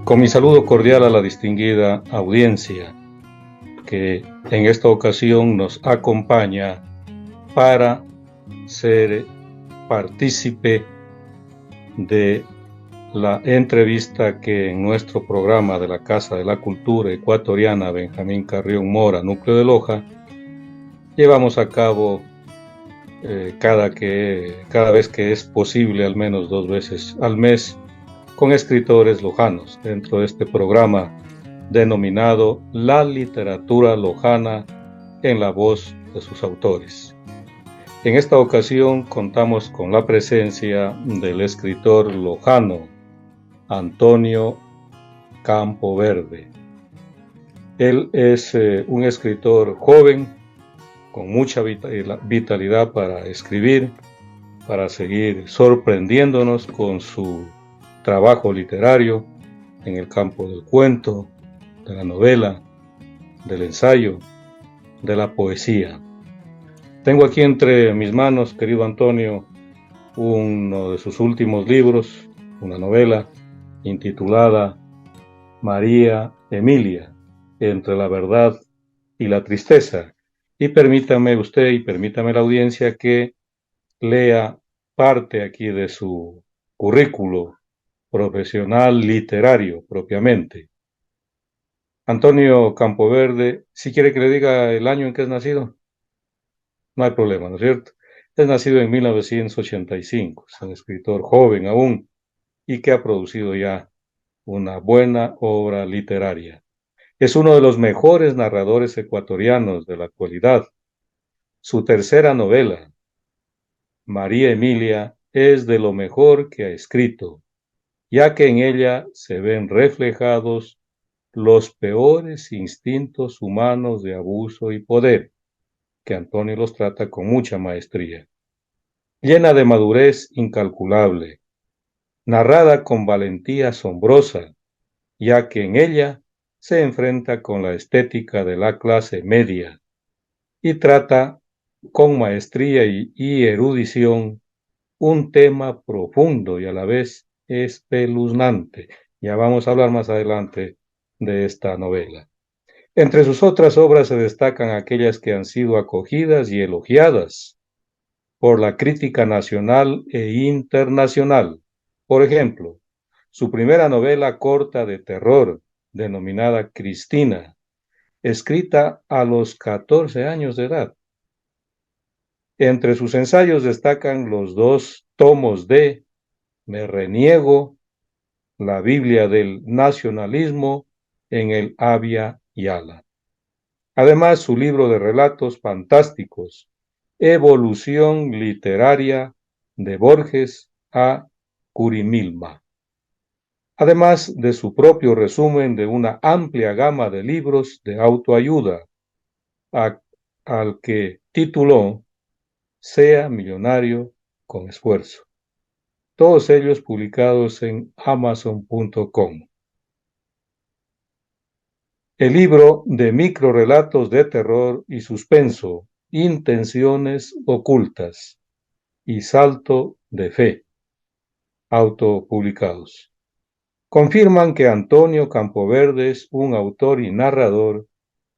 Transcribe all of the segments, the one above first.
Con mi saludo cordial a la distinguida audiencia que en esta ocasión nos acompaña para ser partícipe de la entrevista que en nuestro programa de la Casa de la Cultura Ecuatoriana Benjamín Carrión Mora, Núcleo de Loja, llevamos a cabo cada vez que es posible, al menos 2 veces al mes, con escritores lojanos, dentro de este programa denominado La Literatura Lojana en la voz de sus autores. En esta ocasión contamos con la presencia del escritor lojano Antonio Campoverde. Él es un escritor joven, con mucha vitalidad para escribir, para seguir sorprendiéndonos con su trabajo literario en el campo del cuento, de la novela, del ensayo, de la poesía. Tengo aquí entre mis manos, querido Antonio, uno de sus últimos libros, una novela intitulada María Emilia, entre la verdad y la tristeza. Y permítame usted y permítame la audiencia que lea parte aquí de su currículo profesional literario propiamente. Antonio Campoverde, si quiere que le diga el año en que es nacido, no hay problema, ¿no es cierto? Es nacido en 1985, es un escritor joven aún y que ha producido ya una buena obra literaria. Es uno de los mejores narradores ecuatorianos de la actualidad. Su tercera novela, María Emilia, es de lo mejor que ha escrito, ya que en ella se ven reflejados los peores instintos humanos de abuso y poder, que Antonio los trata con mucha maestría. Llena de madurez incalculable, narrada con valentía asombrosa, ya que en ella se enfrenta con la estética de la clase media y trata con maestría y erudición un tema profundo y a la vez espeluznante. Ya vamos a hablar más adelante de esta novela. Entre sus otras obras se destacan aquellas que han sido acogidas y elogiadas por la crítica nacional e internacional. Por ejemplo, su primera novela corta de terror, denominada Cristina, escrita a los 14 años de edad. Entre sus ensayos destacan los 2 tomos de Me reniego, la Biblia del nacionalismo en el Abya Yala. Además, su libro de relatos fantásticos, Evolución literaria de Borges a Curimilma. Además de su propio resumen de una amplia gama de libros de autoayuda, al que tituló Sea millonario con esfuerzo. Todos ellos publicados en amazon.com. El libro de microrelatos de terror y suspenso, Intenciones ocultas y Salto de fe, autopublicados, confirman que Antonio Campoverde es un autor y narrador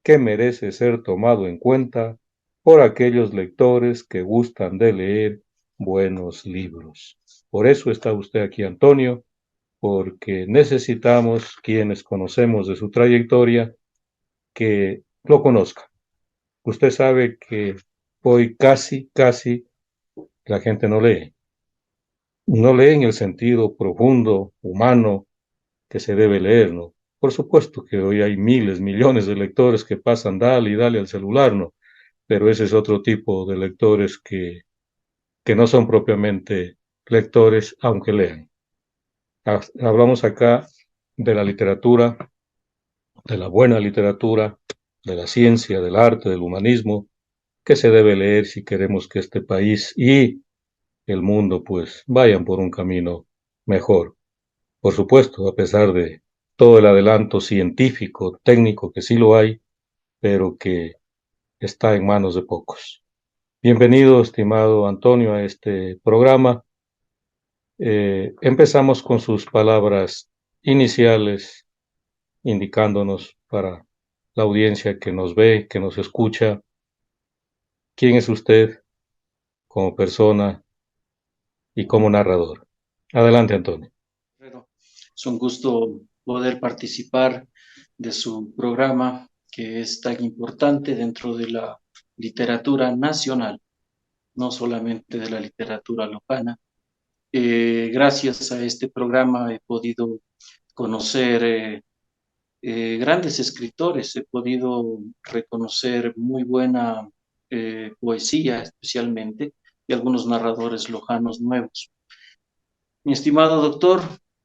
que merece ser tomado en cuenta por aquellos lectores que gustan de leer buenos libros. Por eso está usted aquí, Antonio, porque necesitamos, quienes conocemos de su trayectoria, que lo conozcan. Usted sabe que hoy casi la gente no lee. No lee en el sentido profundo, humano, que se debe leer, ¿no? Por supuesto que hoy hay miles, millones de lectores que pasan dale y dale al celular, ¿no? Pero ese es otro tipo de lectores que no son propiamente lectores, aunque lean. Hablamos acá de la literatura, de la buena literatura, de la ciencia, del arte, del humanismo, que se debe leer si queremos que este país y el mundo pues vayan por un camino mejor. Por supuesto, a pesar de todo el adelanto científico, técnico, que sí lo hay, pero que está en manos de pocos. Bienvenido, estimado Antonio, a este programa. Empezamos con sus palabras iniciales, indicándonos para la audiencia que nos ve, que nos escucha, quién es usted como persona y como narrador. Adelante, Antonio. Pero es un gusto poder participar de su programa que es tan importante dentro de la literatura nacional, no solamente de la literatura locana. Gracias a este programa he podido conocer grandes escritores, he podido reconocer muy buena poesía especialmente y algunos narradores lojanos nuevos. Mi estimado doctor,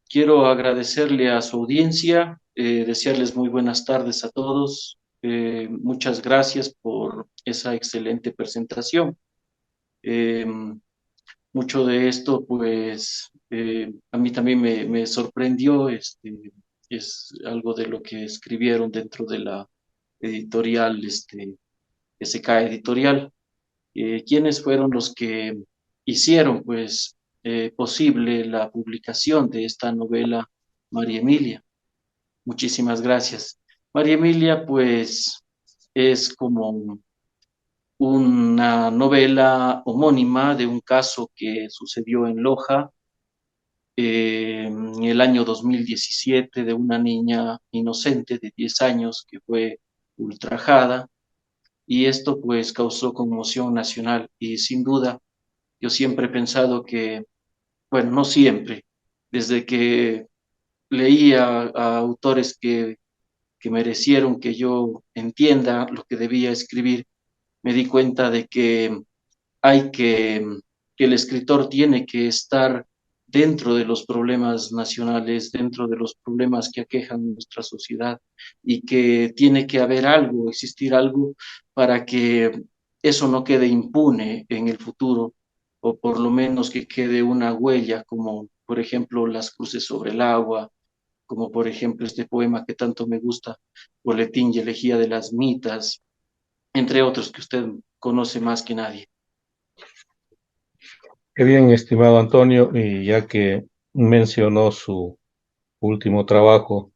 quiero agradecerle a su audiencia, desearles muy buenas tardes a todos. Muchas gracias por esa excelente presentación. Eh, Mucho de esto, pues, a mí también me sorprendió. Es algo de lo que escribieron dentro de la editorial, SK Editorial. ¿Quiénes fueron los que hicieron pues posible la publicación de esta novela María Emilia? Muchísimas gracias. María Emilia pues es como una novela homónima de un caso que sucedió en Loja en el año 2017 de una niña inocente de 10 años que fue ultrajada y esto pues causó conmoción nacional y sin duda yo siempre he pensado que, bueno, no siempre, desde que leía a autores que merecieron que yo entienda lo que debía escribir, me di cuenta de que hay que el escritor tiene que estar dentro de los problemas nacionales, dentro de los problemas que aquejan nuestra sociedad y que tiene que haber algo, existir algo para que eso no quede impune en el futuro o por lo menos que quede una huella como por ejemplo Las cruces sobre el agua, como por ejemplo este poema que tanto me gusta, Boletín y elegía de las mitas, entre otros que usted conoce más que nadie. Qué bien, estimado Antonio, y ya que mencionó su último trabajo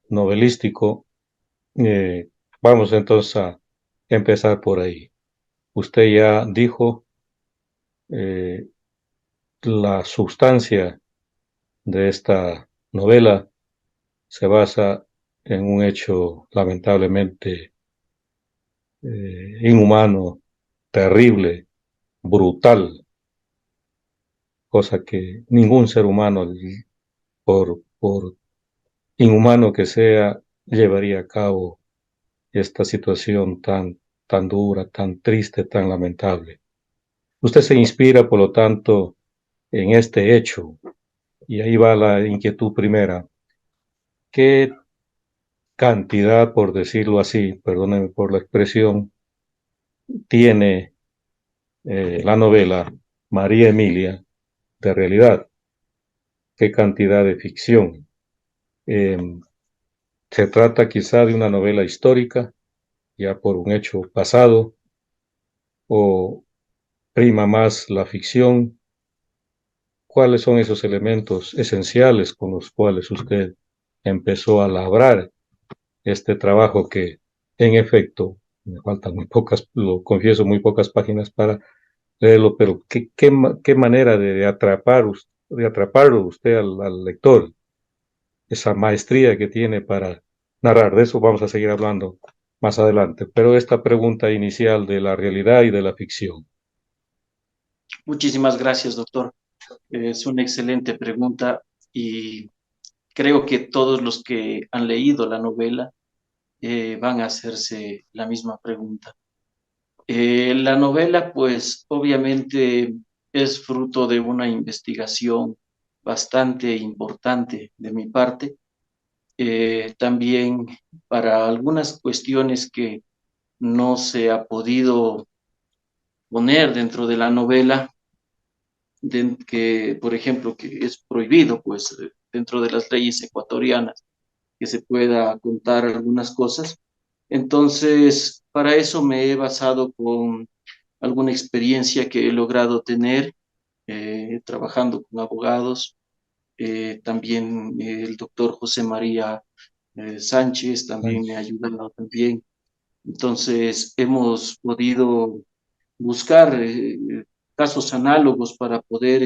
novelístico, eh, vamos entonces a empezar por ahí. Usted ya dijo eh, la sustancia de esta novela se basa en un hecho lamentablemente inhumano, terrible, brutal, cosa que ningún ser humano, por inhumano que sea, llevaría a cabo esta situación tan dura, tan triste, tan lamentable. Usted se inspira, por lo tanto, en este hecho, y ahí va la inquietud primera. ¿Qué cantidad, por decirlo así, perdónenme por la expresión, tiene la novela María Emilia de realidad? ¿Qué cantidad de ficción? Eh, ¿Se trata quizá de una novela histórica, ya por un hecho pasado, o prima más la ficción? ¿Cuáles son esos elementos esenciales con los cuales usted empezó a labrar este trabajo que, en efecto, me faltan muy pocas, lo confieso, muy pocas páginas para leerlo, pero qué manera de atraparlo usted al lector, esa maestría que tiene para narrar? De eso vamos a seguir hablando más adelante, pero esta pregunta inicial de la realidad y de la ficción. Muchísimas gracias, doctor. Es una excelente pregunta y creo que todos los que han leído la novela van a hacerse la misma pregunta. La novela, pues, obviamente es fruto de una investigación bastante importante de mi parte. También para algunas cuestiones que no se ha podido poner dentro de la novela, que, por ejemplo, que es prohibido, pues, dentro de las leyes ecuatorianas, que se pueda contar algunas cosas. Entonces, para eso me he basado con alguna experiencia que he logrado tener trabajando con abogados también el doctor José María Sánchez también me ha Sánchez. ayudado también. Entonces, hemos podido buscar casos análogos para poder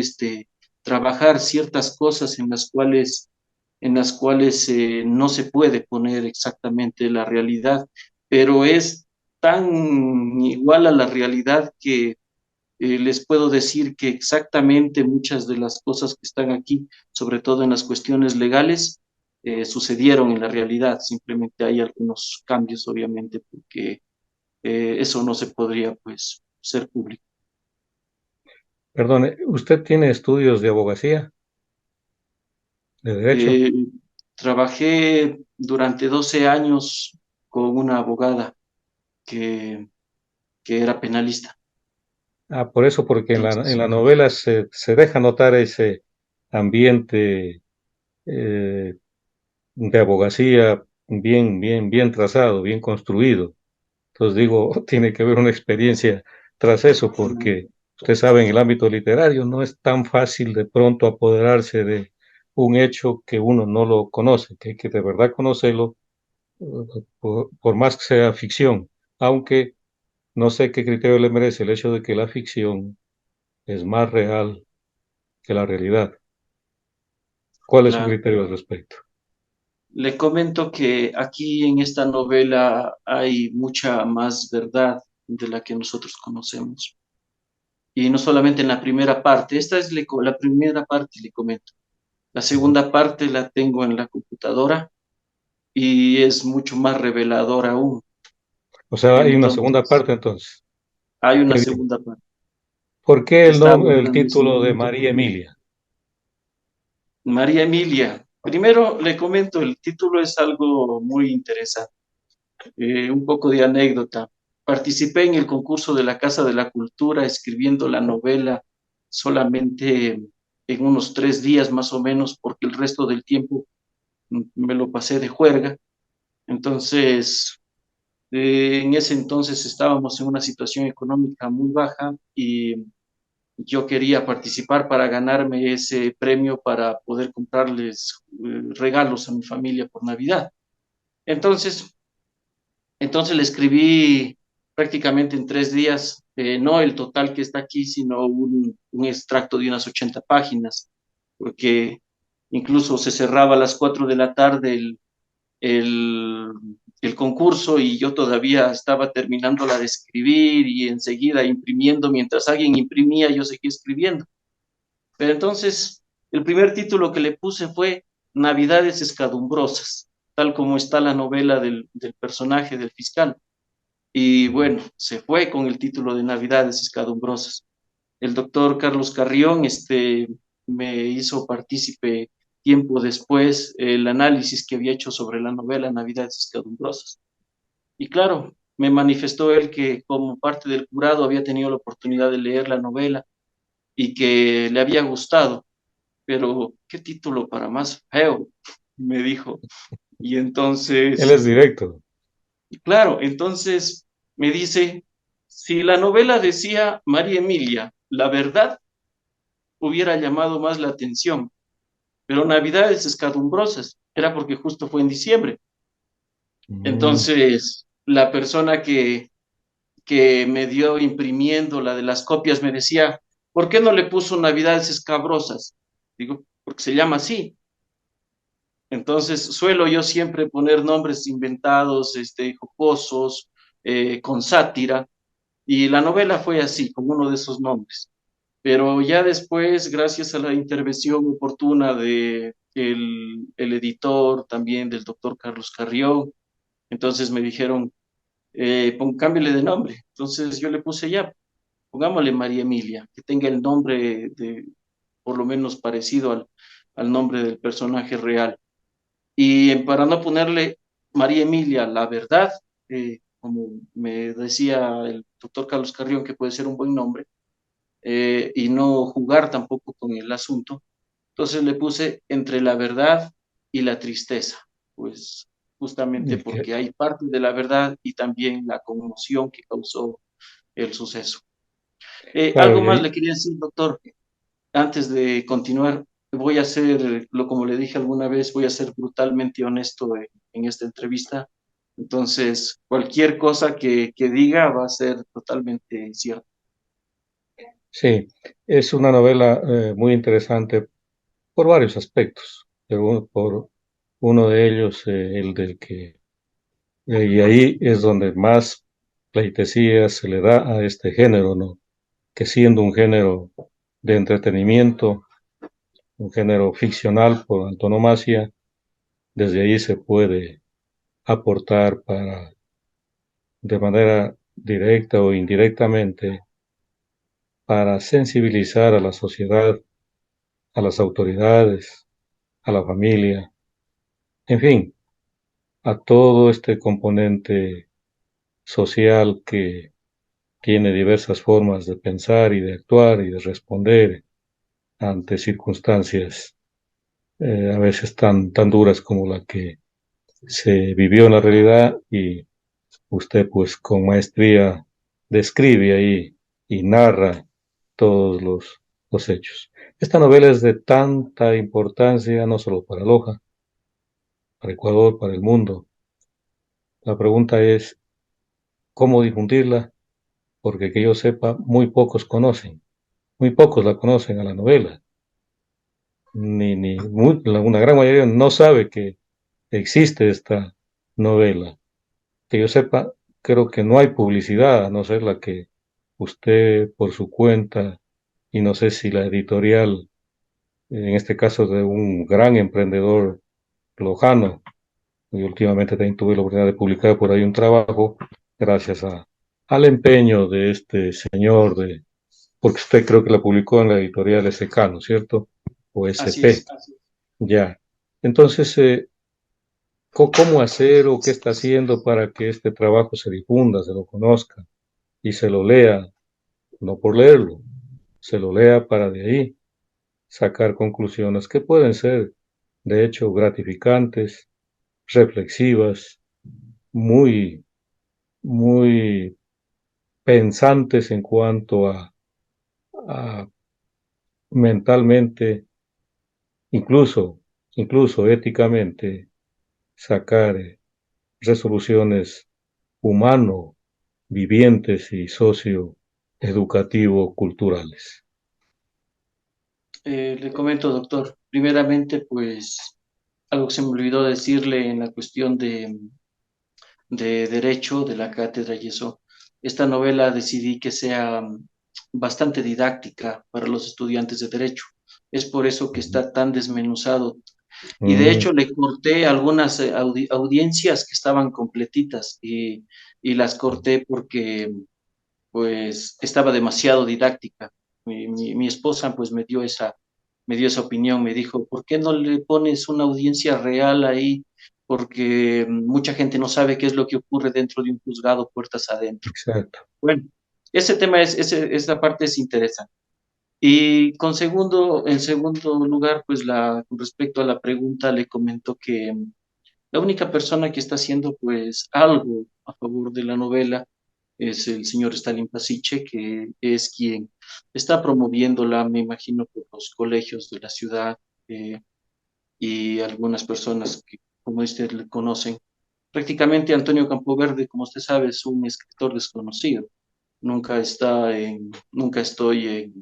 trabajar ciertas cosas en las cuales no se puede poner exactamente la realidad, pero es tan igual a la realidad que les puedo decir que exactamente muchas de las cosas que están aquí, sobre todo en las cuestiones legales, sucedieron en la realidad. Simplemente hay algunos cambios, obviamente, porque eso no se podría, pues, ser público. Perdone, ¿usted tiene estudios de abogacía, de derecho? Eh, Trabajé durante 12 años con una abogada que, que era penalista. Ah, por eso, porque en Entonces, la novela se deja notar ese ambiente eh, de abogacía bien trazado, bien construido. Entonces digo, tiene que haber una experiencia tras eso, porque usted sabe, en el ámbito literario no es tan fácil de pronto apoderarse de un hecho que uno no lo conoce, que hay que de verdad conocerlo, eh, por más que sea ficción, aunque no sé qué criterio le merece el hecho de que la ficción es más real que la realidad. ¿Cuál es su claro. criterio al respecto? Le comento que aquí en esta novela hay mucha más verdad de la que nosotros conocemos. Y no solamente en la primera parte, esta es la primera parte, le comento. La segunda parte la tengo en la computadora y es mucho más reveladora aún. O sea, hay una segunda Entonces, parte entonces. hay una Qué bien. segunda parte ¿Por qué que el está nombre, el abordando ese título de momento María también. Emilia? María Emilia. Primero le comento, el título es algo muy interesante. Un poco de anécdota. Participé en el concurso de la Casa de la Cultura escribiendo la novela solamente en unos 3 días más o menos, porque el resto del tiempo me lo pasé de juerga. Entonces, en ese entonces estábamos en una situación económica muy baja y yo quería participar para ganarme ese premio para poder comprarles regalos a mi familia por Navidad. Entonces, Entonces le escribí prácticamente en 3 días, no el total que está aquí, sino un extracto de unas 80 páginas, porque incluso se cerraba a las 4 de la tarde el, el concurso y yo todavía estaba terminándola de escribir y enseguida imprimiendo, mientras alguien imprimía, yo seguía escribiendo. Pero entonces, el primer título que le puse fue Navidades escadumbrosas, tal como está la novela del personaje del fiscal. Y bueno, se fue con el título de Navidades Escadumbrosas. El doctor Carlos Carrión me hizo partícipe tiempo después el análisis que había hecho sobre la novela Navidades Escadumbrosas. Y claro, me manifestó él que como parte del jurado había tenido la oportunidad de leer la novela y que le había gustado, pero qué título para más feo, me dijo. Y Él entonces es directo. claro, entonces me dice, si la novela decía María Emilia, la verdad hubiera llamado más la atención, pero Navidades escadumbrosas era porque justo fue en diciembre. Mm, Entonces, la persona que me dio imprimiendo la de las copias me decía, ¿por qué no le puso Navidades escabrosas? Digo, porque se llama así. Entonces, suelo yo siempre poner nombres inventados, jocosos, con sátira. Y la novela fue así, con uno de esos nombres. Pero ya después, gracias a la intervención oportuna de el editor, también del doctor Carlos Carrión, entonces me dijeron, cámbiale de nombre. Entonces yo le puse ya, pongámosle María Emilia, que tenga el nombre por lo menos parecido al nombre del personaje real. Y para no ponerle María Emilia, la verdad, como me decía el doctor Carlos Carrión, que puede ser un buen nombre, y no jugar tampoco con el asunto. Entonces le puse entre la verdad y la tristeza, pues justamente y que- porque hay parte de la verdad y también la conmoción que causó el suceso. claro, Algo más le quería decir, doctor, antes de continuar. voy a ser, como le dije alguna vez, voy a ser brutalmente honesto en esta entrevista. Entonces, cualquier cosa que diga va a ser totalmente cierta. Sí, es una novela muy interesante por varios aspectos. Por uno de ellos, el del que, y ahí es donde más pleitesía se le da a este género, ¿no? Que siendo un género de entretenimiento, un género ficcional por antonomasia, desde ahí se puede aportar para, de manera directa o indirectamente, para sensibilizar a la sociedad, a las autoridades, a la familia, en fin, a todo este componente social que tiene diversas formas de pensar y de actuar y de responder ante circunstancias a veces tan duras como la que se vivió en la realidad y usted pues con maestría describe ahí y narra todos los hechos. Esta novela es de tanta importancia no solo para Loja, para Ecuador, para el mundo. La pregunta es cómo difundirla, porque que yo sepa, muy pocos la conocen a la novela, una gran mayoría no sabe que existe esta novela. Que yo sepa, creo que no hay publicidad, a no ser la que usted por su cuenta, y no sé si la editorial, en este caso de un gran emprendedor lojano, y últimamente también tuve la oportunidad de publicar por ahí un trabajo, gracias al empeño de este señor, porque usted creo que la publicó en la editorial SK, ¿no es cierto? O Así SP, es. ya. Entonces, ¿cómo hacer o qué está haciendo para que este trabajo se difunda, se lo conozca y se lo lea, no por leerlo, se lo lea para de ahí sacar conclusiones que pueden ser, de hecho, gratificantes, reflexivas, muy, muy pensantes en cuanto a mentalmente, incluso, incluso éticamente, sacar resoluciones humano, vivientes y socioeducativo-culturales. Le comento, doctor, primeramente, pues algo que se me olvidó decirle en la cuestión de Derecho de la cátedra y eso. Esta novela decidí que sea bastante didáctica para los estudiantes de Derecho. Es por eso que está tan desmenuzado. Y de Mm, hecho le corté algunas audiencias que estaban completitas y las corté porque pues estaba demasiado didáctica. Mi esposa pues me dio esa opinión, me dijo, ¿por qué no le pones una audiencia real ahí? Porque mucha gente no sabe qué es lo que ocurre dentro de un juzgado puertas adentro. exacto. Bueno, ese tema esa parte es interesante. Y en segundo lugar, pues con respecto a la pregunta, le comento que la única persona que está haciendo pues algo a favor de la novela es el señor Stalin Pasiche, que es quien está promoviéndola, me imagino, por los colegios de la ciudad eh, y algunas personas que, como usted le conocen. Prácticamente Antonio Campoverde, como usted sabe, es un escritor desconocido. Nunca estoy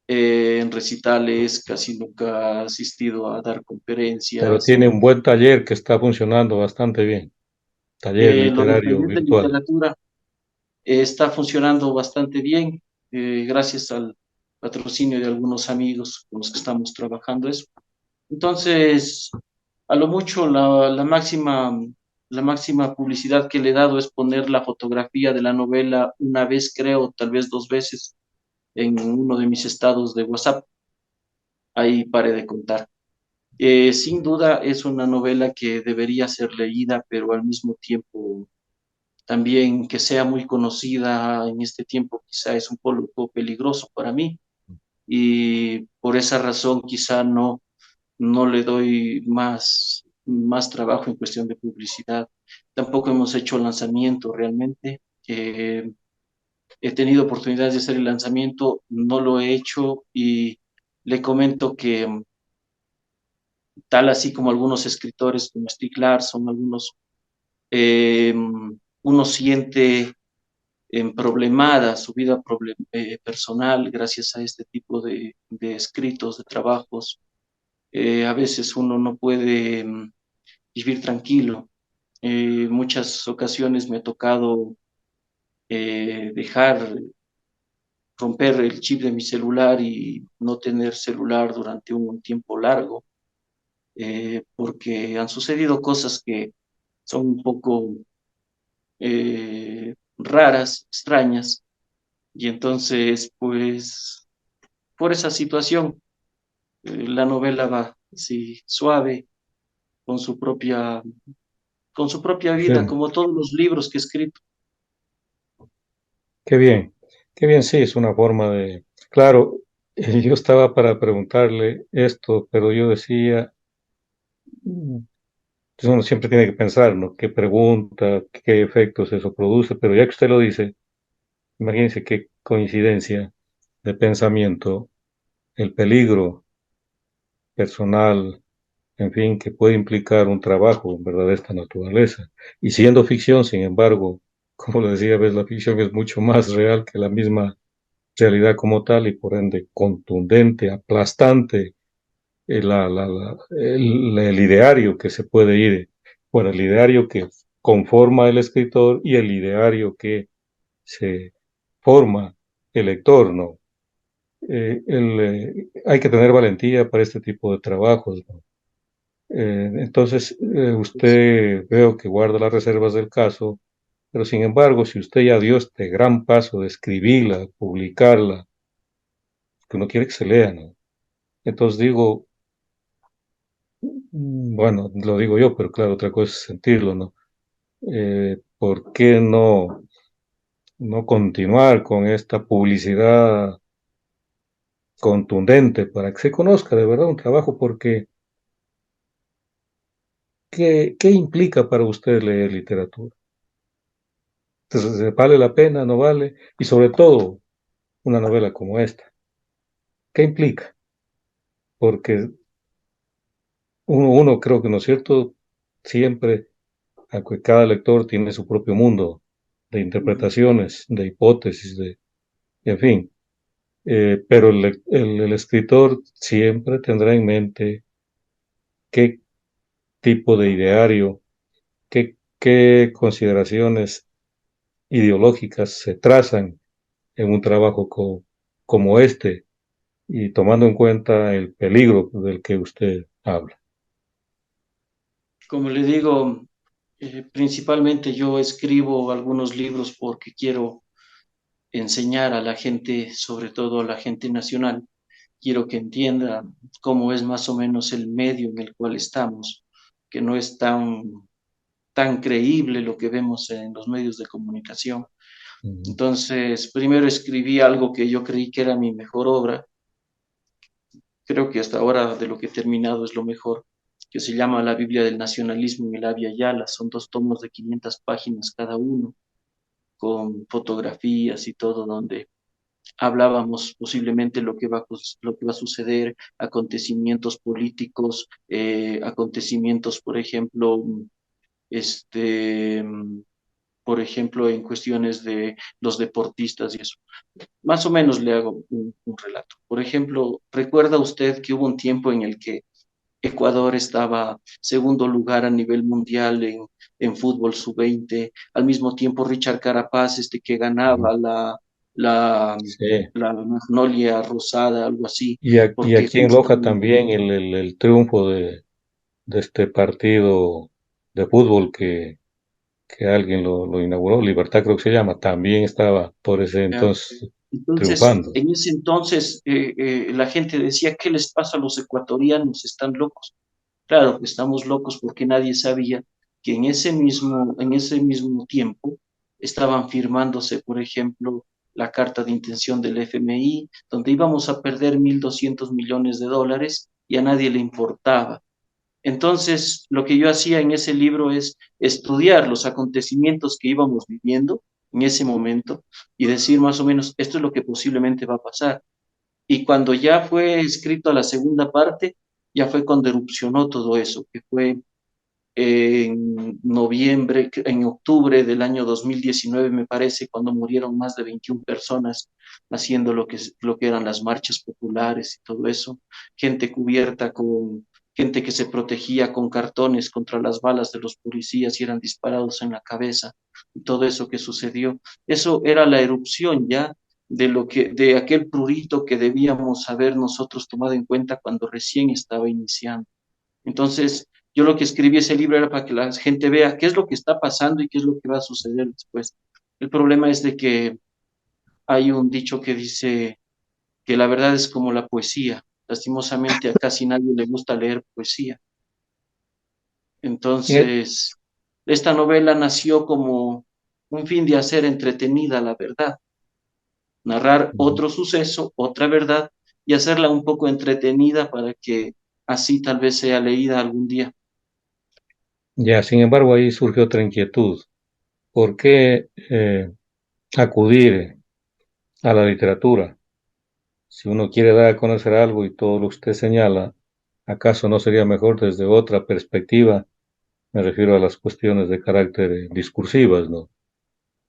en recitales, casi nunca he asistido a dar Pero conferencias. tiene un buen taller que está funcionando bastante bien. Taller Lo del literario taller de virtual. literatura está funcionando bastante bien, gracias al patrocinio de algunos amigos con los que estamos trabajando eso. Entonces, a lo mucho la máxima publicidad que le he dado es poner la fotografía de la novela una vez, creo, tal vez dos veces en uno de mis estados de WhatsApp. Ahí pare de contar. Sin duda es una novela que debería ser leída, pero al mismo tiempo también que sea muy conocida en este tiempo quizá es un poco peligroso para mí y por esa razón quizá no le doy más trabajo en cuestión de publicidad. Tampoco hemos hecho lanzamiento realmente. He tenido oportunidades de hacer el lanzamiento, no lo he hecho y le comento que tal así como algunos escritores como Stieg Larsson, eh, uno siente problemada su vida personal gracias a este tipo de escritos, de trabajos. A veces uno no puede vivir tranquilo. Muchas ocasiones me ha tocado romper el chip de mi celular y no tener celular durante un tiempo largo, porque han sucedido cosas que son un poco raras, extrañas, y entonces, pues, por esa situación, la novela va así suave, con con su propia Sí, vida, como todos los libros que he escrito. qué bien, qué bien, sí, es una forma de... Claro, yo estaba para preguntarle esto, pero yo decía, mm, pues uno siempre tiene que pensar, ¿no? ¿Qué pregunta, qué efectos eso produce? Pero ya que usted lo dice, imagínense qué coincidencia de pensamiento, el peligro personal, en fin, que puede implicar un trabajo, ¿verdad?, de esta naturaleza. Y siendo ficción, sin embargo, como le decía, ves, la ficción es mucho más real que la misma realidad como tal y por ende contundente, aplastante, el ideario que se puede ir, bueno, el ideario que conforma el escritor y el ideario que se forma el lector, ¿no? Hay que tener valentía para este tipo de trabajos, ¿no? Entonces, usted veo que guarda las reservas del caso, pero sin embargo, si usted ya dio este gran paso de escribirla, publicarla, que uno quiere que se lea, ¿no? Entonces digo, bueno, lo digo yo, pero claro, otra cosa es sentirlo, ¿no? ¿Por qué no continuar con esta publicidad contundente para que se conozca de verdad un trabajo? Porque, ¿qué implica para usted leer literatura? Entonces, ¿vale la pena? ¿No vale? Y sobre todo, una novela como esta. ¿Qué implica? Porque uno creo que, ¿no es cierto? Siempre, aunque cada lector tiene su propio mundo de Ujú. interpretaciones, de hipótesis, en fin, pero el escritor siempre tendrá en mente qué tipo de ideario, qué consideraciones ideológicas se trazan en un trabajo como este, y tomando en cuenta el peligro del que usted habla. Como le digo, principalmente yo escribo algunos libros porque quiero enseñar a la gente, sobre todo a la gente nacional, quiero que entienda cómo es más o menos el medio en el cual estamos, que no es tan creíble lo que vemos en los medios de comunicación. Ujú. Entonces, primero escribí algo que yo creí que era mi mejor obra, creo que hasta ahora de lo que he terminado es lo mejor, que se llama La Biblia del Nacionalismo en el Abya Yala. Son dos tomos de 500 páginas cada uno, con fotografías y todo, donde hablábamos posiblemente lo que va a suceder, acontecimientos políticos, acontecimientos, por ejemplo, este, por ejemplo, en cuestiones de los deportistas y eso. Más o menos le hago un relato. Por ejemplo, ¿recuerda usted que hubo un tiempo en el que Ecuador estaba segundo lugar a nivel mundial en fútbol sub-20? Al mismo tiempo, Richard Carapaz, que Ujú. ganaba la, Sí. la Magnolia Rosada, algo así, Y porque aquí en Loja justamente también el triunfo de este partido de fútbol que alguien lo inauguró, Libertad creo que se llama, también estaba por ese ya. entonces Entonces, triunfando. en ese entonces, la gente decía, ¿qué les pasa a los ecuatorianos? Están locos. Claro que estamos locos porque nadie sabía que en ese mismo tiempo estaban firmándose, por ejemplo, la carta de intención del FMI, donde íbamos a perder 1.200 millones de dólares y a nadie le importaba. Entonces, lo que yo hacía en ese libro es estudiar los acontecimientos que íbamos viviendo en ese momento y decir más o menos, esto es lo que posiblemente va a pasar. Y cuando ya fue escrito la segunda parte, ya fue cuando erupcionó todo eso, que fue en noviembre, en octubre del año 2019, me parece, cuando murieron más de 21 personas haciendo lo que eran las marchas populares y todo eso, gente cubierta con, gente que se protegía con cartones contra las balas de los policías y eran disparados en la cabeza, y todo eso que sucedió. Eso era la erupción ya de lo que, de aquel prurito que debíamos haber nosotros tomado en cuenta cuando recién estaba iniciando. Entonces, yo lo que escribí ese libro era para que la gente vea qué es lo que está pasando y qué es lo que va a suceder después. El problema es de que hay un dicho que dice que la verdad es como la poesía. Lastimosamente a casi nadie le gusta leer poesía. Eh, Entonces, esta novela nació como un fin de hacer entretenida la verdad, narrar otro suceso, otra verdad y hacerla un poco entretenida para que así tal vez sea leída algún día. Ya, sin embargo, ahí surge otra inquietud. ¿Por qué acudir a la literatura? Si uno quiere dar a conocer algo y todo lo que usted señala, ¿acaso no sería mejor desde otra perspectiva? Me refiero a las cuestiones de carácter discursivas, ¿no?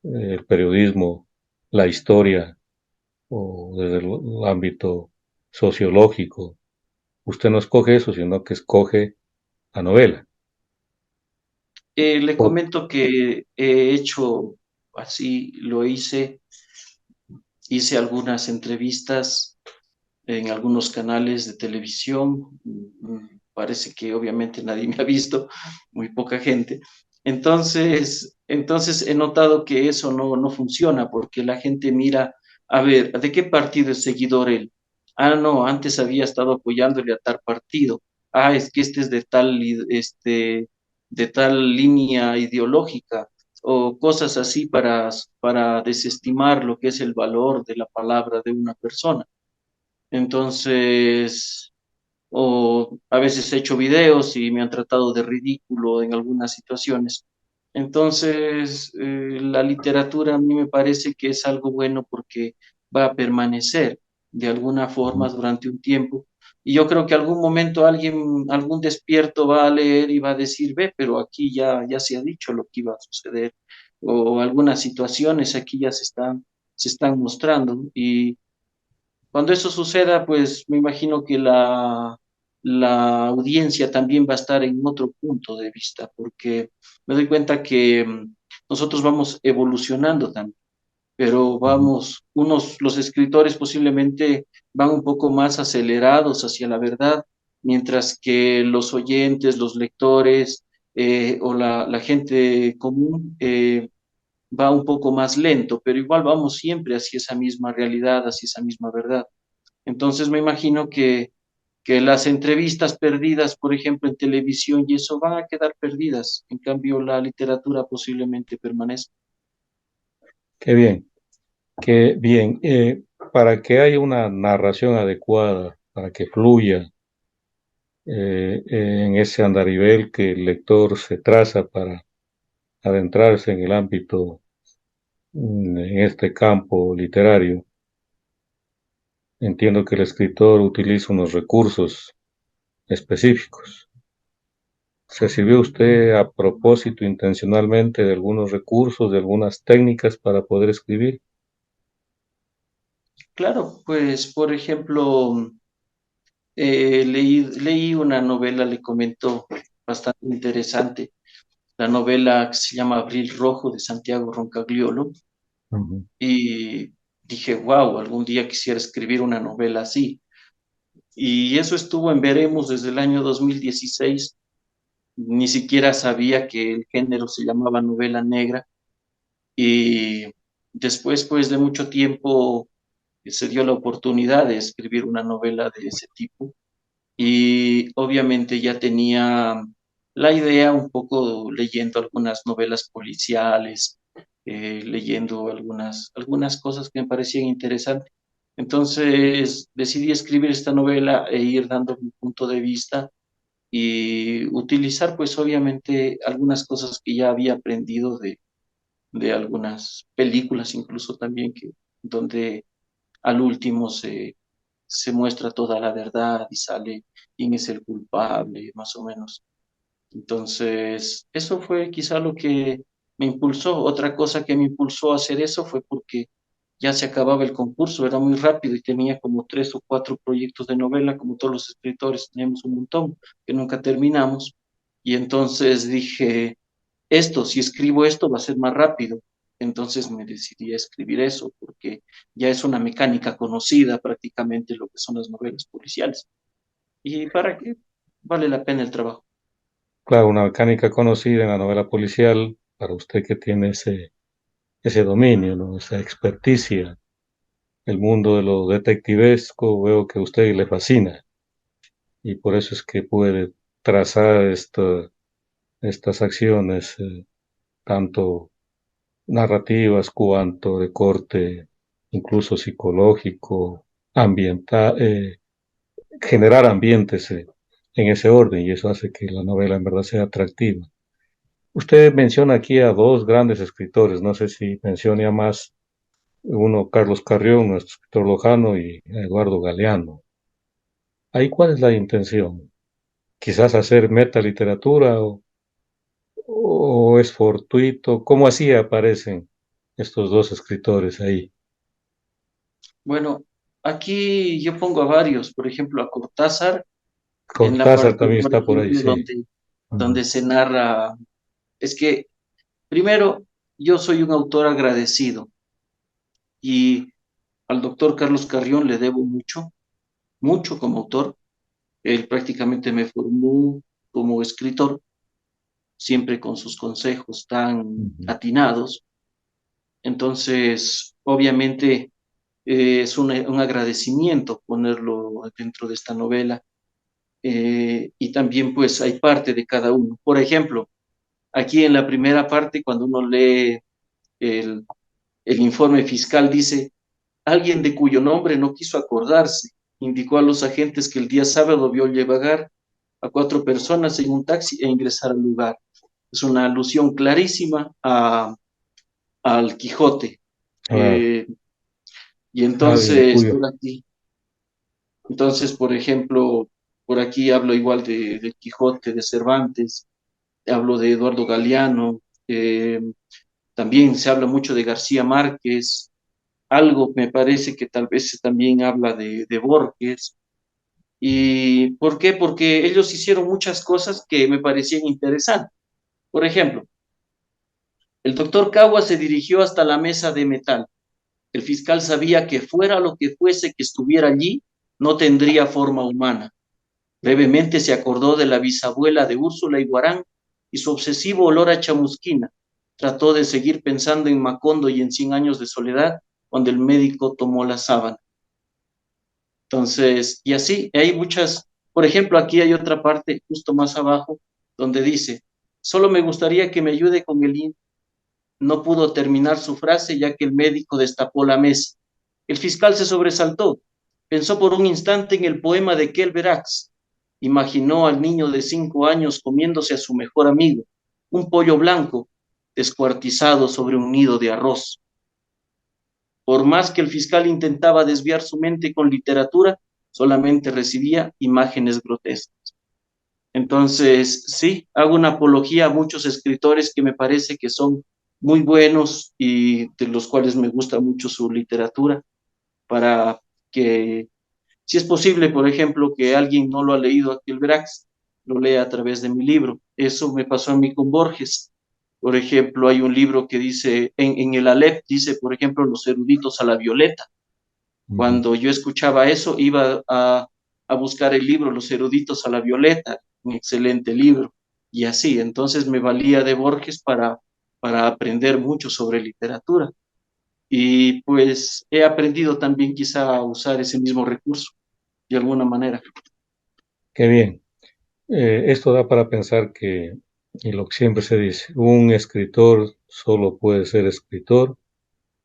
El periodismo, la historia o desde el ámbito sociológico. Usted no escoge eso, sino que escoge la novela. Le Por- comento que he hecho así, lo hice, hice algunas entrevistas en algunos canales de televisión. Parece que obviamente nadie me ha visto, muy poca gente. Entonces he notado que eso no funciona porque la gente mira, a ver, ¿de qué partido es seguidor él? Ah, no, antes había estado apoyándole a tal partido. Ah, es que este es de tal, de tal línea ideológica o cosas así para desestimar lo que es el valor de la palabra de una persona. Entonces, o a veces he hecho videos y me han tratado de ridículo en algunas situaciones. Entonces, la literatura a mí me parece que es algo bueno porque va a permanecer de alguna forma durante un tiempo. Y yo creo que algún momento alguien, algún despierto va a leer y va a decir, ve, pero aquí ya se ha dicho lo que iba a suceder. O algunas situaciones aquí ya se están mostrando. Y cuando eso suceda, pues me imagino que la audiencia también va a estar en otro punto de vista, porque me doy cuenta que nosotros vamos evolucionando también, pero vamos, los escritores posiblemente van un poco más acelerados hacia la verdad, mientras que los oyentes, los lectores o la gente común va un poco más lento, pero igual vamos siempre hacia esa misma realidad, hacia esa misma verdad. Entonces me imagino que las entrevistas perdidas, por ejemplo, en televisión y eso van a quedar perdidas. En cambio, la literatura posiblemente permanezca. Qué bien, qué bien. Para que haya una narración adecuada, para que fluya en ese andarivel que el lector se traza para adentrarse en el ámbito, en este campo literario, entiendo que el escritor utiliza unos recursos específicos. ¿Se sirvió usted a propósito intencionalmente de algunos recursos, de algunas técnicas para poder escribir? Claro, pues, por ejemplo, leí una novela, le comento, bastante interesante, la novela que se llama Abril Rojo de Santiago Roncagliolo, Ujú. y dije, wow, algún día quisiera escribir una novela así. Y eso estuvo en Veremos desde el año 2016. Ni siquiera sabía que el género se llamaba novela negra y después, pues de mucho tiempo, se dio la oportunidad de escribir una novela de ese tipo y obviamente ya tenía la idea un poco leyendo algunas novelas policiales, leyendo algunas cosas que me parecían interesantes. Entonces decidí escribir esta novela e ir dando mi punto de vista y utilizar pues obviamente algunas cosas que ya había aprendido de algunas películas incluso también que donde al último se muestra toda la verdad y sale quién es el culpable, más o menos. Entonces, eso fue quizá lo que me impulsó. Otra cosa que me impulsó a hacer eso fue porque ya se acababa el concurso, era muy rápido y tenía como 3 o 4 proyectos de novela, como todos los escritores, teníamos un montón que nunca terminamos. Y entonces dije, si escribo esto va a ser más rápido. Entonces me decidí a escribir eso, porque ya es una mecánica conocida prácticamente lo que son las novelas policiales. ¿Y para qué vale la pena el trabajo? Claro, una mecánica conocida en la novela policial, para usted que tiene ese dominio, ¿no? Esa experticia, el mundo de lo detectivesco, veo que a usted le fascina y por eso es que puede trazar estas acciones, tanto narrativas cuanto de corte incluso psicológico, ambiental, generar ambientes en ese orden y eso hace que la novela en verdad sea atractiva. Usted menciona aquí a dos grandes escritores, no sé si mencione a más, uno Carlos Carrión, nuestro escritor lojano, y a Eduardo Galeano. ¿Ahí cuál es la intención? ¿Quizás hacer metaliteratura o es fortuito? ¿Cómo así aparecen estos dos escritores ahí? Bueno, aquí yo pongo a varios, por ejemplo, a Cortázar, en la Cortázar parte, también por está por ahí, ejemplo, sí. donde se narra, es que primero, yo soy un autor agradecido y al doctor Carlos Carrión le debo mucho, mucho como autor. Él prácticamente me formó como escritor, siempre con sus consejos tan Ujú. atinados. Entonces, obviamente, es un agradecimiento ponerlo dentro de esta novela. Y también, pues, hay parte de cada uno. Por ejemplo, aquí en la primera parte, cuando uno lee el, el informe fiscal, dice: alguien de cuyo nombre no quiso acordarse indicó a los agentes que el día sábado vio llevar a 4 personas en un taxi e ingresar al lugar. Es una alusión clarísima al Quijote. Claro, Eh, y alguien de entonces, cuyo. por ejemplo, por aquí hablo igual de Quijote, de Cervantes, hablo de Eduardo Galeano, también se habla mucho de García Márquez, algo me parece que tal vez también habla de Borges. ¿Y por qué? Porque ellos hicieron muchas cosas que me parecían interesantes. Por ejemplo, el doctor Cagua se dirigió hasta la mesa de metal. El fiscal sabía que fuera lo que fuese que estuviera allí, no tendría forma humana. Brevemente se acordó de la bisabuela de Úrsula Iguarán y su obsesivo olor a chamusquina. Trató de seguir pensando en Macondo y en 100 años de soledad cuando el médico tomó la sábana. Entonces, y así, hay muchas, por ejemplo, aquí hay otra parte justo más abajo donde dice: solo me gustaría que me ayude con no pudo terminar su frase ya que el médico destapó la mesa. El fiscal se sobresaltó, pensó por un instante en el poema de Kelverax, imaginó al niño de 5 años comiéndose a su mejor amigo, un pollo blanco descuartizado sobre un nido de arroz. Por más que el fiscal intentaba desviar su mente con literatura, solamente recibía imágenes grotescas. Entonces, sí, hago una apología a muchos escritores que me parece que son muy buenos y de los cuales me gusta mucho su literatura, para que, si es posible, por ejemplo, que alguien no lo ha leído a Brax, lo lea a través de mi libro. Eso me pasó a mí con Borges. Por ejemplo, hay un libro que dice, en el Aleph dice, por ejemplo, los eruditos a la violeta. Ujú. Cuando yo escuchaba eso, iba a buscar el libro Los eruditos a la violeta, un excelente libro, y así. Entonces me valía de Borges para aprender mucho sobre literatura. Y pues he aprendido también quizá a usar ese mismo recurso de alguna manera. Qué bien. Esto da para pensar que, y lo que siempre se dice, un escritor solo puede ser escritor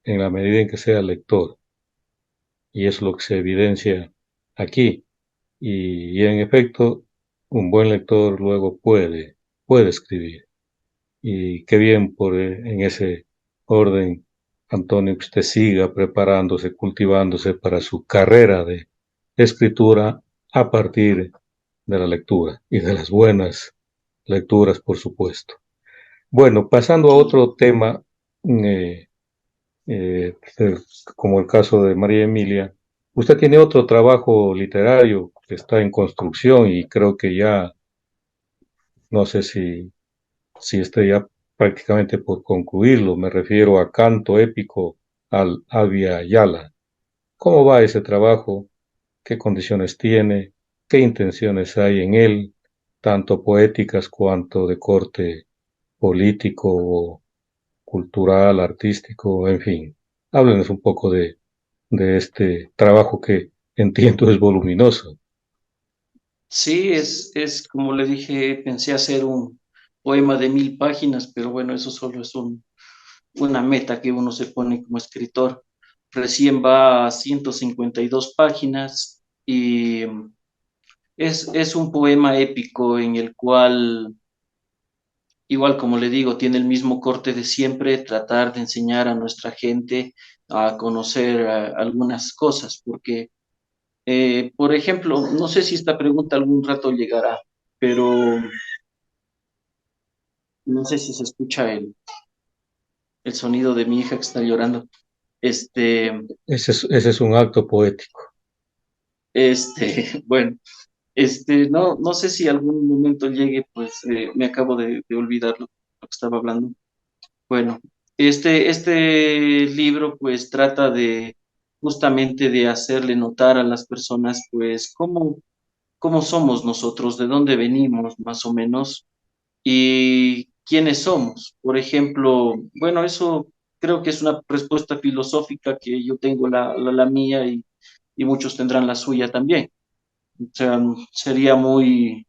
en la medida en que sea lector, y es lo que se evidencia aquí. Y en efecto, un buen lector luego puede escribir. Y qué bien en ese orden, Antonio, que usted siga preparándose, cultivándose para su carrera escritura a partir de la lectura y de las buenas lecturas, por supuesto. Bueno, pasando a Sí. otro tema, eh, eh, como el caso de María Emilia, usted tiene otro trabajo literario que está en construcción y creo que ya, no sé si esté ya prácticamente por concluirlo. Me refiero a Canto Épico al Avia Yala. ¿Cómo va ese trabajo? ¿Qué condiciones tiene? ¿Qué intenciones hay en él, tanto poéticas cuanto de corte político o cultural, artístico, en fin? Háblenos un poco de este trabajo que entiendo es voluminoso. Sí, es como le dije, pensé hacer un poema de 1000 páginas, pero bueno, eso solo es una meta que uno se pone como escritor. Recién va a 152 páginas y es un poema épico en el cual, igual como le digo, tiene el mismo corte de siempre, tratar de enseñar a nuestra gente a conocer algunas cosas, porque, por ejemplo, no sé si esta pregunta algún rato llegará, pero no sé si se escucha el sonido de mi hija que está llorando. Este, Ese es un acto poético. bueno, no, no sé si algún momento llegue, pues me acabo de olvidar lo que estaba hablando. Bueno, este libro pues trata de justamente de hacerle notar a las personas pues cómo somos nosotros, de dónde venimos más o menos y quiénes somos. Por ejemplo, bueno, eso creo que es una respuesta filosófica que yo tengo la mía y muchos tendrán la suya también. O sea, sería muy,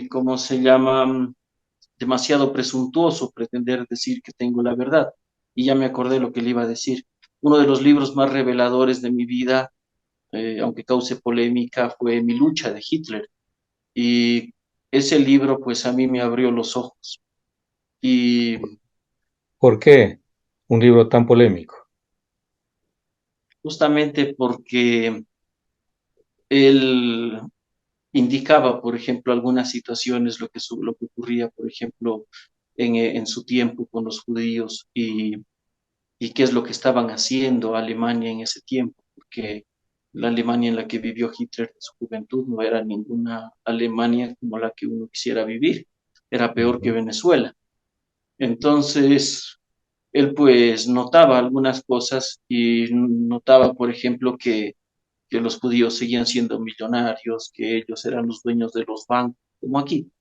¿cómo se llama? Demasiado presuntuoso pretender decir que tengo la verdad. Y ya me acordé lo que le iba a decir. Uno de los libros más reveladores de mi vida, aunque cause polémica, fue Mi lucha de Hitler. Y ese libro, pues a mí me abrió los ojos. Y ¿Por qué un libro tan polémico? justamente porque él indicaba, por ejemplo, algunas situaciones, lo que ocurría, por ejemplo, en su tiempo con los judíos y qué es lo que estaban haciendo Alemania en ese tiempo, porque la Alemania en la que vivió Hitler en su juventud no era ninguna Alemania como la que uno quisiera vivir, era peor que Ujú. Venezuela. Entonces, él pues notaba algunas cosas y notaba, por ejemplo, que los judíos seguían siendo millonarios, que ellos eran los dueños de los bancos, como aquí.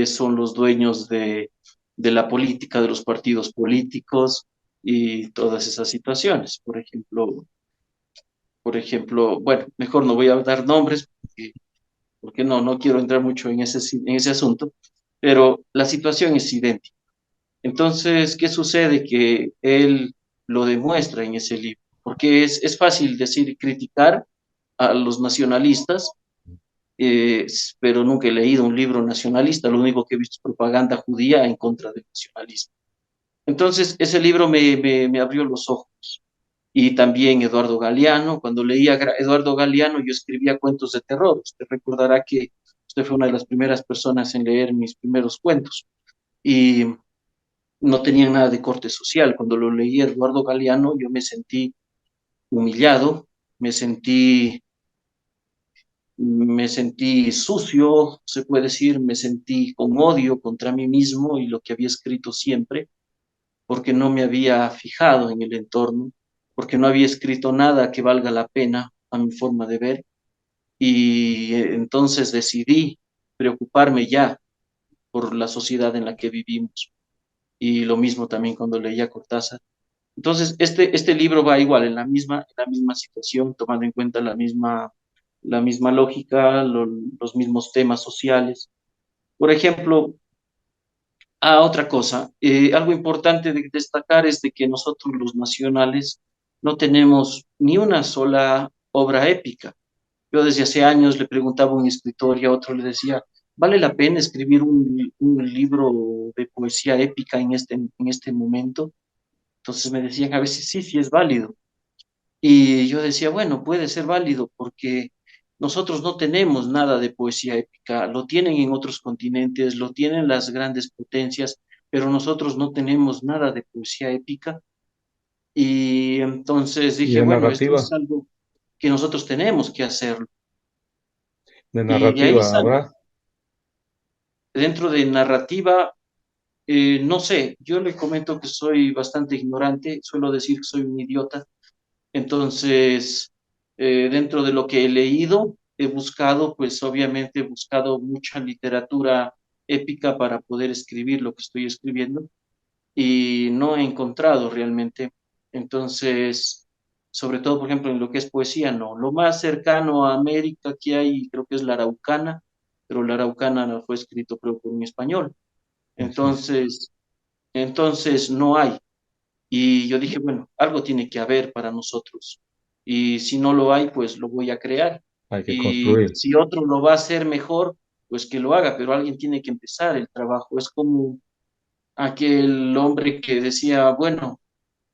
Son los dueños de la política, de los partidos políticos y todas esas situaciones. Por ejemplo, bueno, mejor no voy a dar nombres porque no quiero entrar mucho en ese asunto, pero la situación es idéntica. Entonces, ¿qué sucede? Que él lo demuestra en ese libro, porque es fácil decir y criticar a los nacionalistas, pero nunca he leído un libro nacionalista, lo único que he visto es propaganda judía en contra del nacionalismo. Entonces, ese libro me abrió los ojos. Y también Eduardo Galeano, cuando leía a Eduardo Galeano, yo escribía cuentos de terror. Usted recordará que usted fue una de las primeras personas en leer mis primeros cuentos. Y no tenían nada de corte social. Cuando lo leí Eduardo Galeano, yo me sentí humillado, me sentí me sentí sucio, se puede decir, me sentí con odio contra mí mismo y lo que había escrito siempre, porque no me había fijado en el entorno, porque no había escrito nada que valga la pena a mi forma de ver, y entonces decidí preocuparme ya por la sociedad en la que vivimos, y lo mismo también cuando leía Cortázar. Entonces, este libro va igual, en la misma situación, tomando en cuenta la misma lógica, los mismos temas sociales. Por ejemplo, otra cosa, algo importante de destacar es de que nosotros los nacionales no tenemos ni una sola obra épica. Yo desde hace años le preguntaba a un escritor y a otro le decía, ¿vale la pena escribir un libro de poesía épica en este momento? Entonces me decían a veces, sí, sí es válido. Y yo decía, bueno, puede ser válido porque nosotros no tenemos nada de poesía épica, lo tienen en otros continentes, lo tienen las grandes potencias, pero nosotros no tenemos nada de poesía épica. Y entonces Y dije, bueno, esto es algo que nosotros tenemos que hacerlo. de Y de ahí narrativa sale. habrá, Dentro de narrativa, no sé, yo le comento que soy bastante ignorante, suelo decir que soy un idiota. Entonces, dentro de lo que he leído, he buscado, pues obviamente he buscado mucha literatura épica para poder escribir lo que estoy escribiendo y no he encontrado realmente. Entonces, sobre todo, por ejemplo, en lo que es poesía, no. Lo más cercano a América que hay, creo que es la Araucana, pero la Araucana no fue escrito, creo, por un español. así es, Entonces no hay. Y yo dije, bueno, algo tiene que haber para nosotros. Y si no lo hay, pues lo voy a crear. hay que Y construir. si otro lo va a hacer mejor, pues que lo haga, pero alguien tiene que empezar el trabajo. Es como aquel hombre que decía, bueno,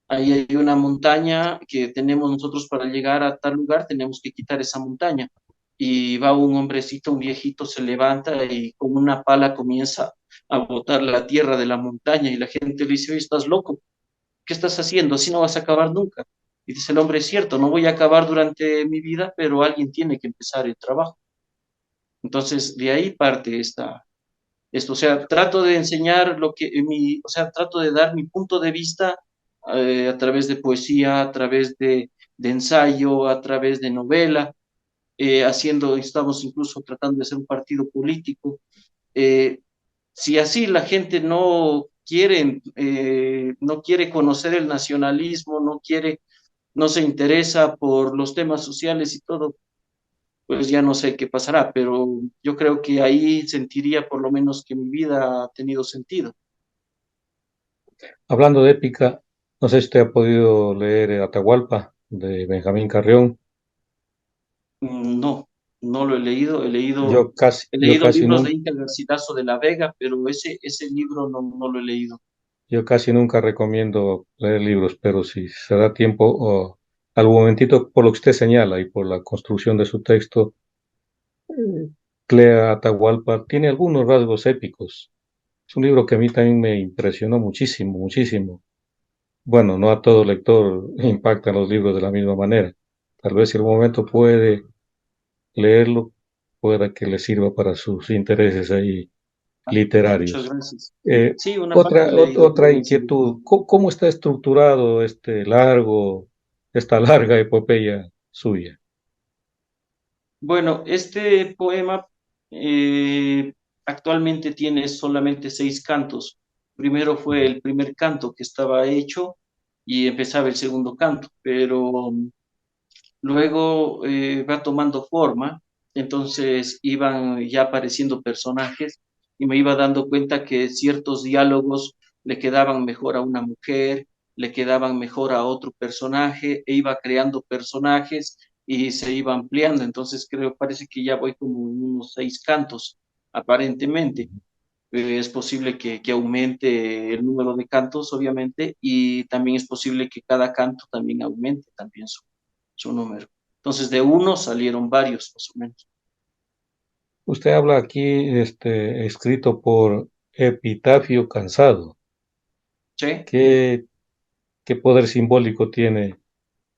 ahí hay una montaña que tenemos nosotros para llegar a tal lugar, tenemos que quitar esa montaña. Y va un hombrecito, un viejito, se levanta y con una pala comienza a botar la tierra de la montaña y la gente le dice, oye, estás loco, ¿qué estás haciendo? Así no vas a acabar nunca. Y dice el hombre, es cierto, no voy a acabar durante mi vida, pero alguien tiene que empezar el trabajo. Entonces, de ahí parte esto. O sea, trato de enseñar o sea, trato de dar mi punto de vista a través de poesía, a través de ensayo, a través de novela, estamos incluso tratando de hacer un partido político. Eh, si así la gente no quiere conocer el nacionalismo, no se interesa por los temas sociales y todo, pues ya no sé qué pasará, pero yo creo que ahí sentiría por lo menos que mi vida ha tenido sentido. Hablando de épica, no sé si usted ha podido leer Atahualpa de Benjamín Carrión. No, no lo he leído, Yo casi, he yo leído casi libros de nunca, Inca Garcilaso de la Vega, pero ese libro no lo he leído. yo casi nunca recomiendo leer libros, pero si se da tiempo o algún momentito, por lo que usted señala y por la construcción de su texto, lea Atahualpa. Tiene algunos rasgos épicos. Es un libro que a mí también me impresionó muchísimo, muchísimo. Bueno, no a todo lector impactan los libros de la misma manera. Tal vez si en algún momento puede leerlo, pueda que le sirva para sus intereses ahí Ah, muchas literarios. gracias. Eh, Sí, una parte he leído, otra pero sí. inquietud, ¿cómo está estructurado esta larga epopeya suya? Bueno, este poema actualmente tiene solamente 6 cantos. Primero fue el primer canto que estaba hecho y empezaba el segundo canto, pero luego va tomando forma, entonces iban ya apareciendo personajes y me iba dando cuenta que ciertos diálogos le quedaban mejor a una mujer, le quedaban mejor a otro personaje, e iba creando personajes y se iba ampliando. Entonces parece que ya voy como en unos 6 cantos, aparentemente. Es posible que aumente el número de cantos, obviamente, y también es posible que cada canto también aumente también su número. Entonces, de uno salieron varios, más o menos. Usted habla aquí, escrito por Epitafio Cansado. ¿Sí? ¿Qué, qué poder simbólico tiene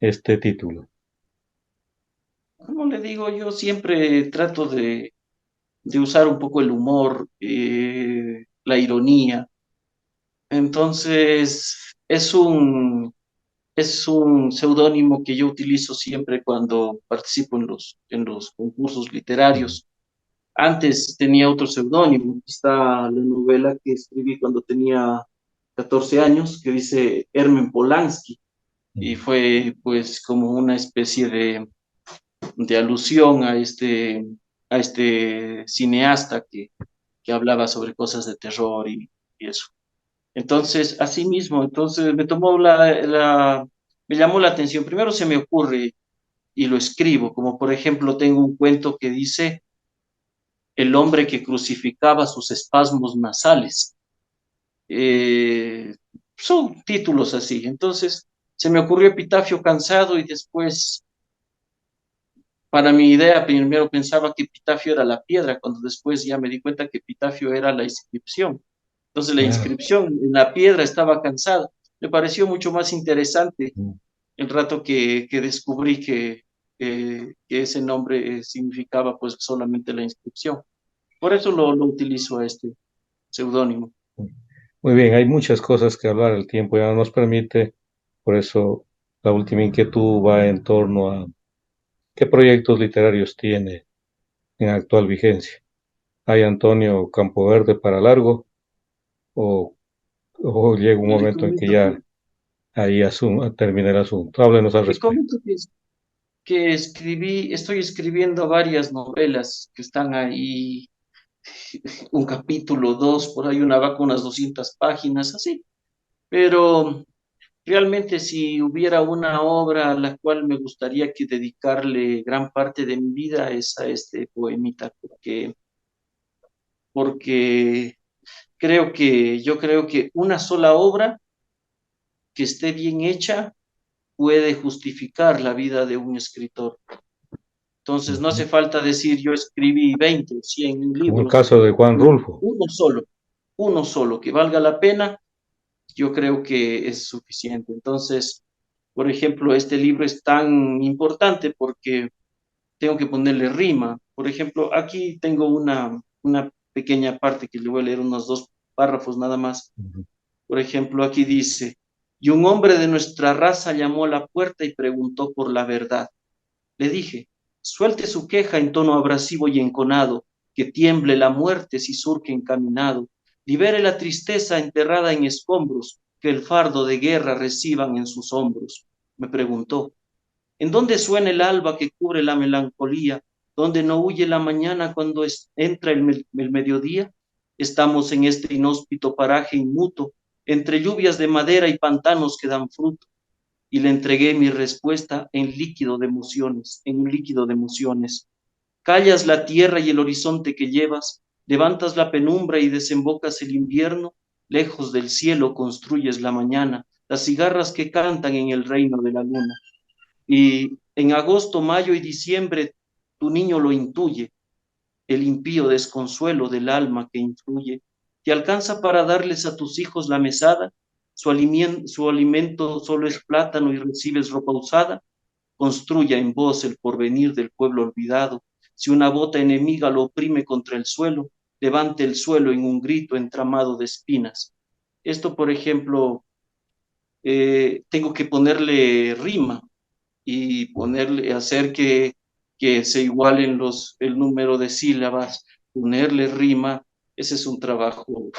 este título? Como le digo, yo siempre trato de usar un poco el humor, la ironía. Entonces, es un seudónimo que yo utilizo siempre cuando participo en los concursos literarios. Antes tenía otro seudónimo. Está la novela que escribí cuando tenía 14 años, que dice Hermen Polanski, y fue pues como una especie de alusión a este cineasta que hablaba sobre cosas de terror y eso. Entonces, así mismo, entonces me llamó la atención. Primero se me ocurre y lo escribo, como por ejemplo tengo un cuento que dice El hombre que crucificaba sus espasmos nasales. Son títulos así. Entonces, se me ocurrió epitafio cansado y después, para mi idea, primero pensaba que epitafio era la piedra, cuando después ya me di cuenta que epitafio era la inscripción. Entonces la Claro. inscripción en la piedra estaba cansada. Me pareció mucho más interesante Mm. el rato que descubrí que ese nombre significaba pues solamente la inscripción. Por eso lo utilizo a este seudónimo. Muy bien, hay muchas cosas que hablar, el tiempo ya no nos permite, por eso la última inquietud va en torno a qué proyectos literarios tiene en actual vigencia. ¿Hay Antonio Campoverde para largo o, o llega un Le momento en que comento que, ya ahí termina el asunto? Háblenos al le respecto. comento que estoy escribiendo varias novelas que están ahí, un capítulo, dos, por ahí una va con unas 200 páginas, así. Pero realmente si hubiera una obra a la cual me gustaría que dedicarle gran parte de mi vida es a este poemita, porque yo creo que una sola obra que esté bien hecha puede justificar la vida de un escritor. Entonces no Ujú. hace falta decir yo escribí 20 100 Como el libros, caso de Juan Rulfo. uno solo que valga la pena, yo creo que es suficiente. Entonces, por ejemplo, este libro es tan importante porque tengo que ponerle rima. Por ejemplo, aquí tengo una pequeña parte que le voy a leer unos dos párrafos nada más. Ujú. Por ejemplo, aquí dice, y un hombre de nuestra raza llamó a la puerta y preguntó por la verdad. Le dije, suelte su queja en tono abrasivo y enconado, que tiemble la muerte si surge encaminado, libere la tristeza enterrada en escombros, que el fardo de guerra reciban en sus hombros. Me preguntó, ¿en dónde suena el alba que cubre la melancolía? ¿Dónde no huye la mañana cuando entra el mediodía? Estamos en este inhóspito paraje inmuto, entre lluvias de madera y pantanos que dan fruto, y le entregué mi respuesta en líquido de emociones, en un líquido de emociones. Callas la tierra y el horizonte que llevas, levantas la penumbra y desembocas el invierno, lejos del cielo construyes la mañana, las cigarras que cantan en el reino de la luna. Y en agosto, mayo y diciembre tu niño lo intuye, el impío desconsuelo del alma que influye, te alcanza para darles a tus hijos la mesada, su alimento solo es plátano y recibes ropa usada, construya en vos el porvenir del pueblo olvidado, si una bota enemiga lo oprime contra el suelo, levante el suelo en un grito entramado de espinas. Esto, por ejemplo, tengo que ponerle rima y ponerle, hacer que se igualen el número de sílabas, ponerle rima, ese es un trabajo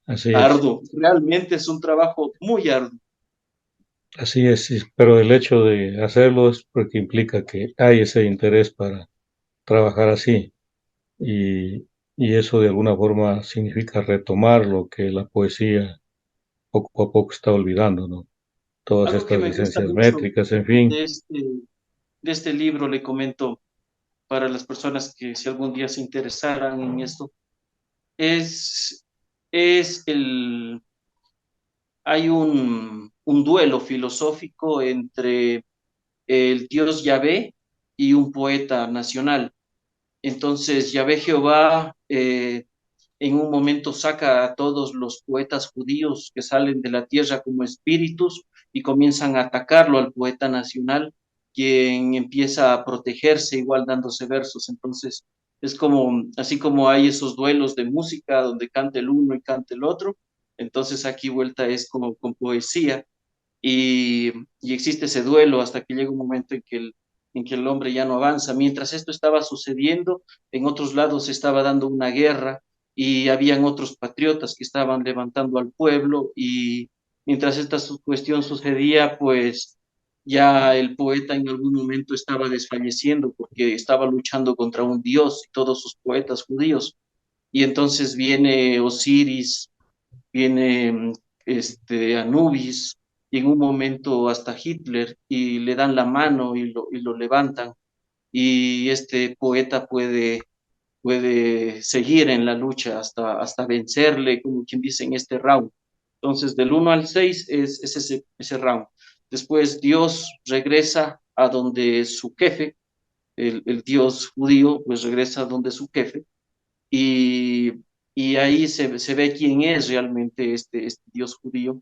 Así es, arduo, realmente es un trabajo muy arduo. así es, sí, pero el hecho de hacerlo es porque implica que hay ese interés para trabajar así y, y eso de alguna forma significa retomar lo que la poesía poco a poco está olvidando, ¿no? Todas Algo que estas me gusta licencias mucho métricas, en fin. de este, de este libro, le comento para las personas que si algún día se interesaran en esto, es, es hay un duelo filosófico entre el dios Yahvé y un poeta nacional. Entonces Yahvé Jehová en un momento saca a todos los poetas judíos que salen de la tierra como espíritus y comienzan a atacarlo al poeta nacional, quien empieza a protegerse igual dándose versos. Entonces es como, así como hay esos duelos de música donde canta el uno y canta el otro, entonces aquí vuelta es como con poesía y, y existe ese duelo hasta que llega un momento en que el hombre ya no avanza. Mientras esto estaba sucediendo, en otros lados se estaba dando una guerra y habían otros patriotas que estaban levantando al pueblo y mientras esta cuestión sucedía, pues ya el poeta en algún momento estaba desfalleciendo porque estaba luchando contra un dios y todos sus poetas judíos. Y entonces viene Osiris, viene Anubis y en un momento hasta Hitler y le dan la mano y lo levantan y este poeta puede seguir en la lucha hasta vencerle, como quien dice, en este round. Entonces, del 1 al 6 es ese round. Después Dios regresa a donde su jefe, el Dios judío, pues regresa a donde su jefe y, y ahí se ve quién es realmente este Dios judío.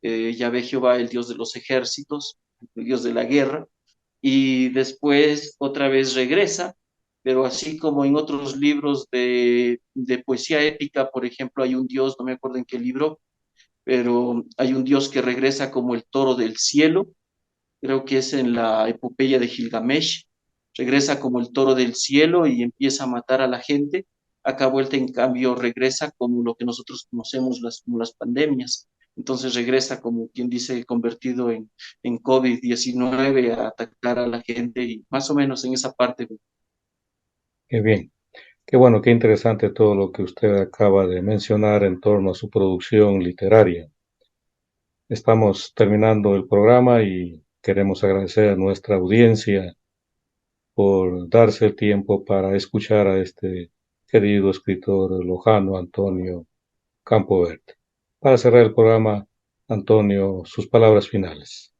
Yahvé Jehová, el Dios de los ejércitos, el Dios de la guerra, y después otra vez regresa, pero así como en otros libros de poesía épica, por ejemplo, hay un Dios, no me acuerdo en qué libro, pero hay un Dios que regresa como el toro del cielo, creo que es en la epopeya de Gilgamesh, regresa como el toro del cielo y empieza a matar a la gente. Acá vuelta, en cambio, regresa como lo que nosotros conocemos como las pandemias. Entonces regresa como quien dice convertido en COVID-19 a atacar a la gente y más o menos en esa parte. Qué bien, qué bueno, qué interesante todo lo que usted acaba de mencionar en torno a su producción literaria. Estamos terminando el programa y queremos agradecer a nuestra audiencia por darse el tiempo para escuchar a este querido escritor lojano Antonio Campoverde. Para cerrar el programa, Antonio, sus palabras finales.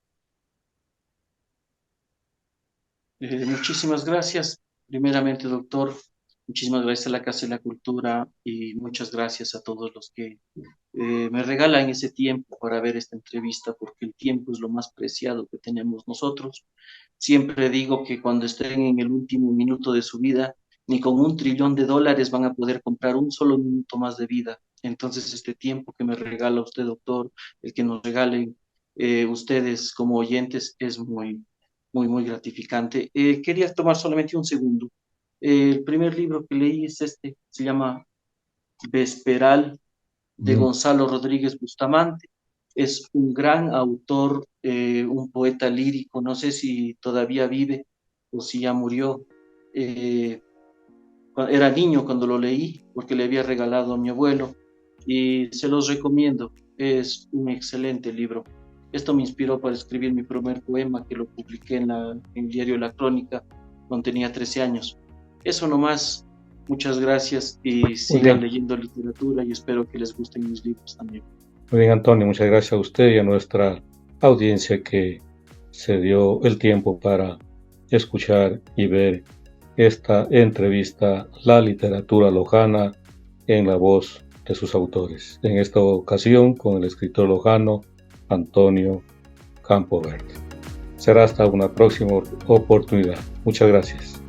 Muchísimas gracias. Primeramente, doctor, muchísimas gracias a la Casa de la Cultura y muchas gracias a todos los que me regalan ese tiempo para ver esta entrevista, porque el tiempo es lo más preciado que tenemos nosotros. Siempre digo que cuando estén en el último minuto de su vida, ni con $1 trillón van a poder comprar un solo minuto más de vida. Entonces, este tiempo que me regala usted, doctor, el que nos regalen ustedes como oyentes es muy gratificante. Quería tomar solamente un segundo. El primer libro que leí es este, se llama Vesperal, de Mm, Gonzalo Rodríguez Bustamante. Es un gran autor, un poeta lírico, no sé si todavía vive o si ya murió. Eh, Era niño cuando lo leí porque le había regalado a mi abuelo y se los recomiendo. Es un excelente libro. Esto me inspiró para escribir mi primer poema que lo publiqué en el diario La Crónica cuando tenía 13 años. Eso nomás. Muchas gracias y Muy sigan bien, leyendo literatura y espero que les gusten mis libros también. muy bien, Antonio. Muchas gracias a usted y a nuestra audiencia que se dio el tiempo para escuchar y ver esta entrevista, La literatura lojana en la voz de sus autores. En esta ocasión con el escritor lojano Antonio Campoverde. Será hasta una próxima oportunidad. Muchas gracias.